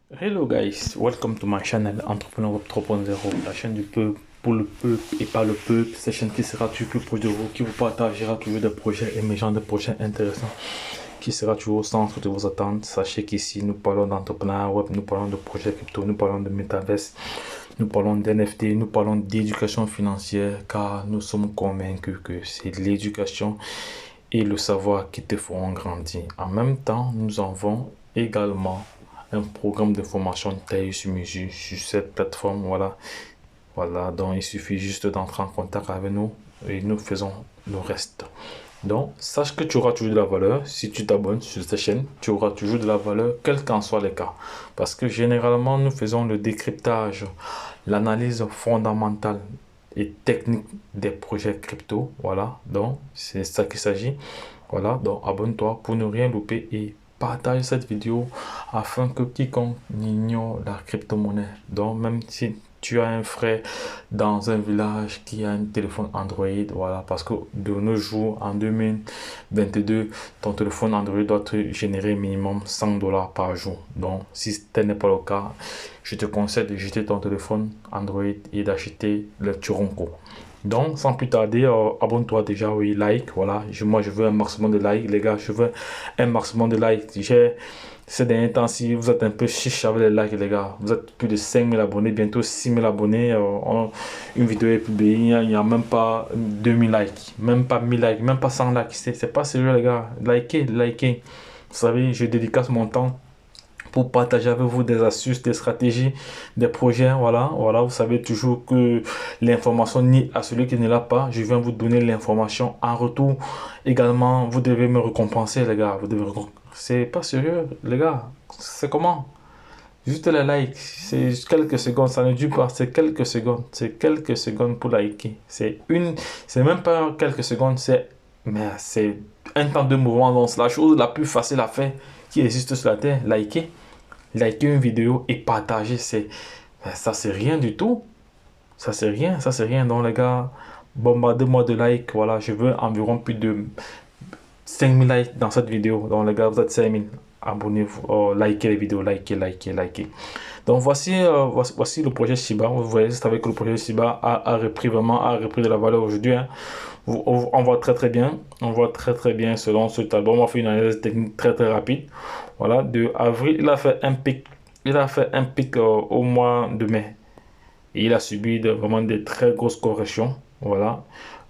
Hello guys, welcome to my channel Entrepreneur Web 3.0, la chaîne du peuple, pour le peuple et par le peuple. Cette chaîne qui sera toujours plus proche de vous, qui vous partagera toujours des projets émergents, des projets intéressants, qui sera toujours au centre de vos attentes. Sachez qu'ici nous parlons d'entrepreneuriat web, nous parlons de projets crypto, nous parlons de metaverse, nous parlons d'NFT, nous parlons d'éducation financière, car nous sommes convaincus que c'est l'éducation et le savoir qui te feront grandir. En même temps, nous avons également un programme de formation taillé sur mesure sur cette plateforme. Voilà, donc il suffit juste d'entrer en contact avec nous et nous faisons le reste. Donc, sache que tu auras toujours de la valeur. Si tu t'abonnes sur cette chaîne, tu auras toujours de la valeur, quel qu'en soit le cas. Parce que généralement, nous faisons le décryptage, l'analyse fondamentale et technique des projets crypto. Voilà, donc c'est ça qu'il s'agit. Voilà, donc abonne-toi pour ne rien louper et partage cette vidéo afin que quiconque n'ignore la crypto-monnaie. Donc, même si tu as un frère dans un village qui a un téléphone Android, voilà, parce que de nos jours, en 2022, ton téléphone Android doit te générer minimum 100 $ par jour. Donc, si tel n'est pas le cas, je te conseille de jeter ton téléphone Android et d'acheter le Turonco. Donc, sans plus tarder, abonne-toi déjà, oui, like, voilà. Moi, je veux un maximum de likes, les gars, je veux un maximum de likes. Ces derniers temps, si vous êtes un peu chiche avec les likes, les gars, vous êtes plus de 5000 abonnés, bientôt 6000 abonnés. Une vidéo est publiée, il n'y a même pas 2000 likes, même pas 1000 likes, même pas 100 likes. C'est pas sérieux, les gars. Likez, likez. Vous savez, je dédicace mon temps pour partager avec vous des astuces, des stratégies, des projets. Voilà, vous savez toujours que l'information nie à celui qui ne l'a pas. Je viens vous donner l'information en retour. Également, vous devez me récompenser, les gars. C'est pas sérieux, les gars. C'est comment? Juste les likes, c'est quelques secondes, ça ne dure pas, c'est quelques secondes, pour liker. C'est même pas quelques secondes, mais c'est un temps de mouvement. Donc, c'est la chose la plus facile à faire qui existe sur la terre, liker une vidéo et partager, ça c'est rien du tout. Ça c'est rien. Donc les gars, bombardez-moi de likes. Voilà, je veux environ plus de 5000 likes dans cette vidéo. Donc les gars, vous êtes 5000. Abonnez-vous, likez les vidéos, likez. Donc voici le projet Shiba. Vous voyez, c'est avec le projet Shiba a repris de la valeur aujourd'hui, hein. On voit très bien. On voit très bien selon ce tableau. On va faire une analyse technique très rapide. Voilà, de avril, il a fait un pic. Au mois de mai. Et il a subi vraiment des très grosses corrections. Voilà.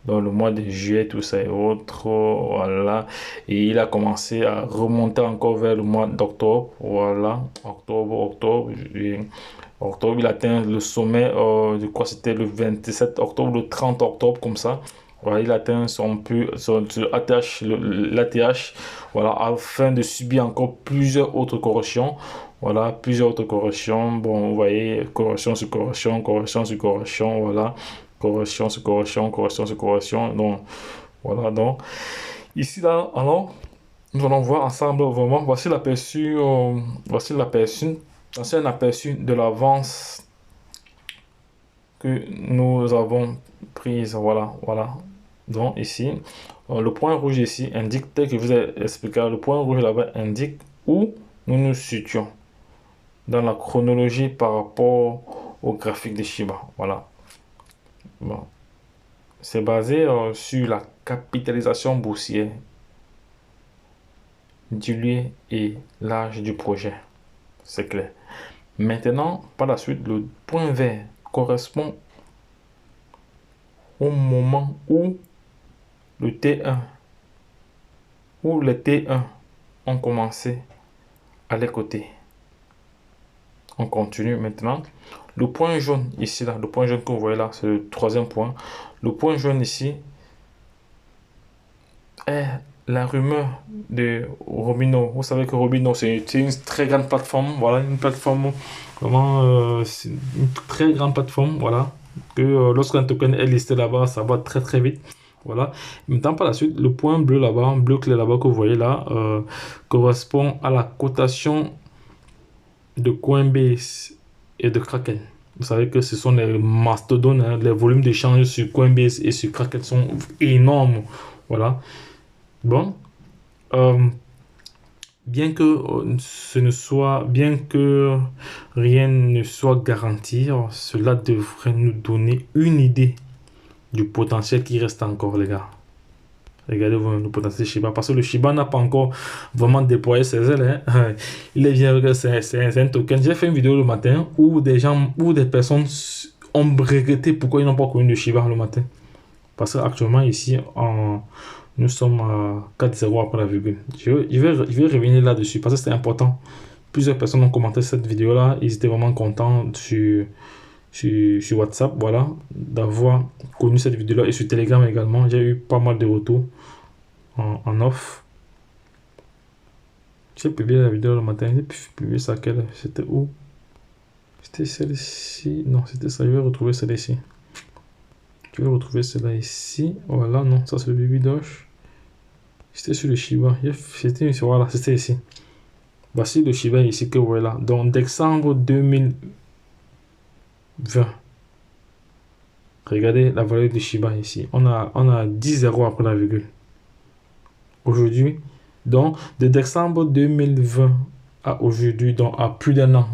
Dans le mois de juillet, tout ça et autres. Voilà. Et il a commencé à remonter encore vers le mois d'octobre. Voilà. Octobre. Octobre, il atteint le sommet. Je crois que c'était le 27 octobre, le 30 octobre, comme ça. Voilà, il atteint son ATH, l'ATH, voilà, afin de subir encore plusieurs autres corrections. Voilà, plusieurs autres corrections. Bon, vous voyez, correction sur correction, voilà. Correction sur correction. Donc, voilà, donc, ici, là, alors, nous allons voir ensemble, vraiment, voici l'aperçu, c'est un aperçu de l'avance que nous avons prise. Voilà. Donc ici, le point rouge ici indique, tel que je vous ai expliqué, le point rouge là-bas indique où nous nous situons dans la chronologie par rapport au graphique de Shiba. Voilà. Bon. C'est basé sur la capitalisation boursière, diluée et l'âge du projet. C'est clair. Maintenant, par la suite, le point vert correspond au moment où le T1 ou les T1 ont commencé à les coter. On continue maintenant. Le point jaune ici, là, le point jaune que vous voyez là, c'est le troisième point. Le point jaune ici est la rumeur de Robinhood. Vous savez que Robinhood, c'est une très grande plateforme. Voilà, une plateforme vraiment, c'est une très grande plateforme. Voilà, que lorsqu'un token est listé là-bas, ça va très vite. Voilà. Maintenant, par la suite, le point bleu là-bas, bleu clair là-bas que vous voyez là, correspond à la cotation de Coinbase et de Kraken. Vous savez que ce sont les mastodontes, hein, les volumes d'échange sur Coinbase et sur Kraken sont énormes. Voilà. Bon. bien que bien que rien ne soit garanti, cela devrait nous donner une idée du potentiel qui reste encore, les gars. Regardez-vous le potentiel Shiba. Parce que le Shiba n'a pas encore vraiment déployé ses ailes. Hein. Il est bien que c'est un token. J'ai fait une vidéo le matin où des personnes ont regretté pourquoi ils n'ont pas connu le Shiba le matin. Parce qu'actuellement, ici, nous sommes à 4,0 après la virgule. Je vais revenir là-dessus parce que c'est important. Plusieurs personnes ont commenté cette vidéo-là. Ils étaient vraiment contents sur WhatsApp, voilà, d'avoir connu cette vidéo-là. Et sur Telegram également, j'ai eu pas mal de retours en off. J'ai publié la vidéo le matin. J'ai publié ça. C'était où? C'était celle-ci. Non, c'était ça. Je vais retrouver celle-ci. Je vais retrouver celle-là ici. Voilà, non, ça c'est le Baby Doge. C'était sur le Shiba. Voilà, c'était ici. Voici le Shiba ici que voilà. Donc, décembre 2020. Regardez la valeur du Shiba ici. On a 10 zéros après la virgule. Aujourd'hui, donc, de décembre 2020 à aujourd'hui, donc à plus d'un an,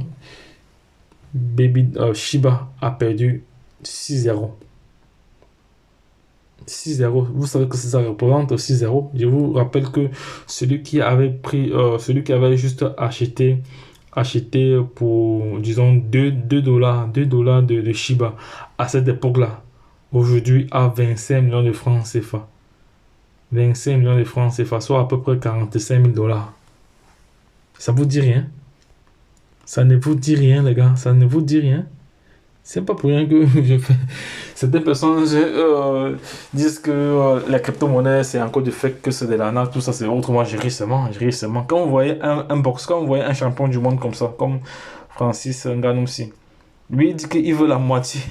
Shiba a perdu 6 zéros. 6 zéros. Vous savez que ça représente 6 zéros. Je vous rappelle que celui qui avait juste acheté pour, disons, 2 dollars de Shiba à cette époque-là, aujourd'hui à 25 millions de francs CFA. 25 millions de francs CFA, soit à peu près 45 000 dollars. Ça vous dit rien? Ça ne vous dit rien, les gars? Ça ne vous dit rien? C'est pas pour rien que je fais. Certaines personnes disent que la crypto-monnaie, c'est encore du fait que c'est de l'arnaque, tout ça, c'est autre. Moi, je ris seulement. Quand vous voyez quand vous voyez un champion du monde comme ça, comme Francis Ngannou, lui, il dit qu'il veut la moitié.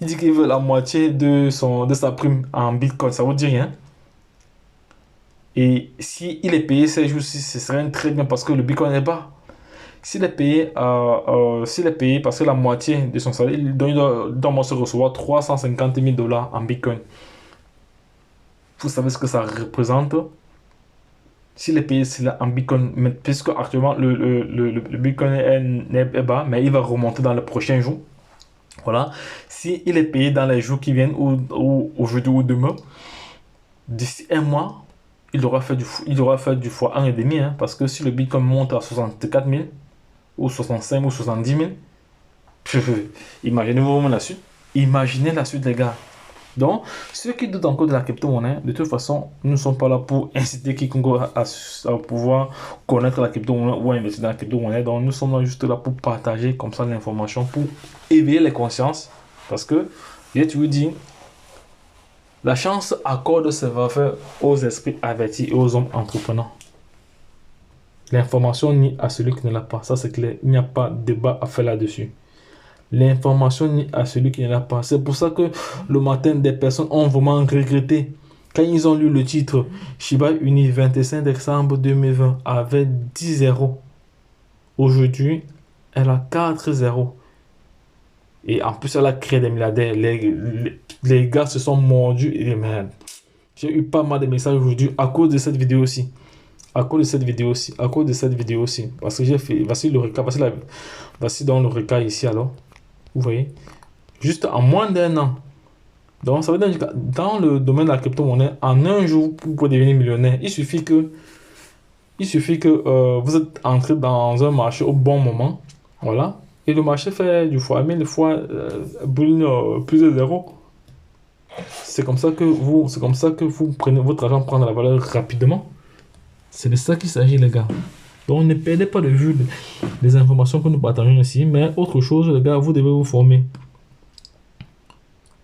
Il dit qu'il veut la moitié de sa prime en Bitcoin. Ça vous dit rien? Et si il est payé ces jours-ci, ce serait très bien parce que le Bitcoin est bas. S'il est payé parce que la moitié de son salaire, il doit se recevoir 350 000 dollars en Bitcoin. Vous savez ce que ça représente? S'il est payé en Bitcoin, puisque actuellement le Bitcoin est bas, mais il va remonter dans les prochains jours. Voilà. S'il est payé dans les jours qui viennent ou aujourd'hui ou demain, d'ici un mois, il aura fait du fois 1,5. Hein, parce que si le Bitcoin monte à 64 000, ou 65 ou 70 000, imaginez-vous la suite. Imaginez la suite, les gars. Donc, ceux qui doutent encore de la crypto-monnaie, de toute façon, nous ne sommes pas là pour inciter quiconque à pouvoir connaître la crypto-monnaie ou à investir dans la crypto-monnaie. Donc, nous sommes juste là pour partager comme ça l'information, pour éveiller les consciences. Parce que, je te dis, la chance accorde ses faveurs aux esprits avertis et aux hommes entreprenants. L'information nie à celui qui ne l'a pas. Ça, c'est clair. Il n'y a pas de débat à faire là-dessus. L'information nie à celui qui ne l'a pas. C'est pour ça que le matin, des personnes ont vraiment regretté. Quand ils ont lu le titre, Shiba Inu 25 décembre 2020 avait 10 zéros. Aujourd'hui, elle a 4 zéros. Et en plus, elle a créé des milliardaires. Les gars se sont mordus et merde. J'ai eu pas mal de messages aujourd'hui à cause de cette vidéo aussi. À cause de cette vidéo aussi. Parce que j'ai fait, voici le recap, voici dans le recap ici alors. Vous voyez, juste en moins d'un an. Donc ça veut dire que dans le domaine de la crypto-monnaie, en un jour, vous pouvez devenir millionnaire. Il suffit que vous êtes entré dans un marché au bon moment. Voilà. Et le marché fait du fois 1000 fois plusieurs zéros. C'est comme ça que vous prenez votre argent, prendre la valeur rapidement. C'est de ça qu'il s'agit, les gars. Donc, ne perdez pas de vue les informations que nous partageons ici. Mais autre chose, les gars, vous devez vous former.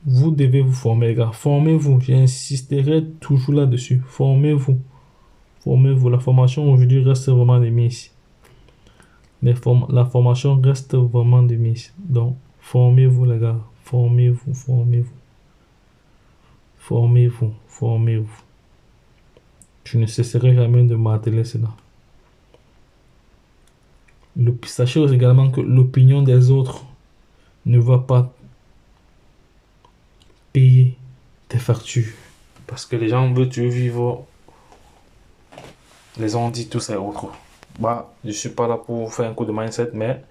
Vous devez vous former, les gars. Formez-vous. J'insisterai toujours là-dessus. Formez-vous. Formez-vous. La formation aujourd'hui reste vraiment de mise. La formation reste vraiment de mise. Donc, formez-vous, les gars. Formez-vous. Je ne cesserai jamais de marteler cela. Sachez également que l'opinion des autres ne va pas payer tes factures. Parce que les gens veulent vivre. Les ont dit tout ça et autres. bah, je suis pas là pour faire un coup de mindset, mais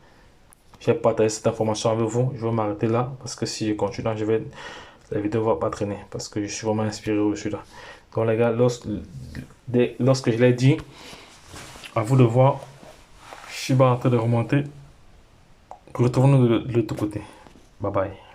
j'ai partagé cette information avec vous. Je vais m'arrêter là parce que si je continue, la vidéo va pas traîner parce que je suis vraiment inspiré au-dessus là. Donc les gars, lorsque je l'ai dit, à vous de voir, je suis en train de remonter. Retrouvons-nous de l'autre côté. Bye bye.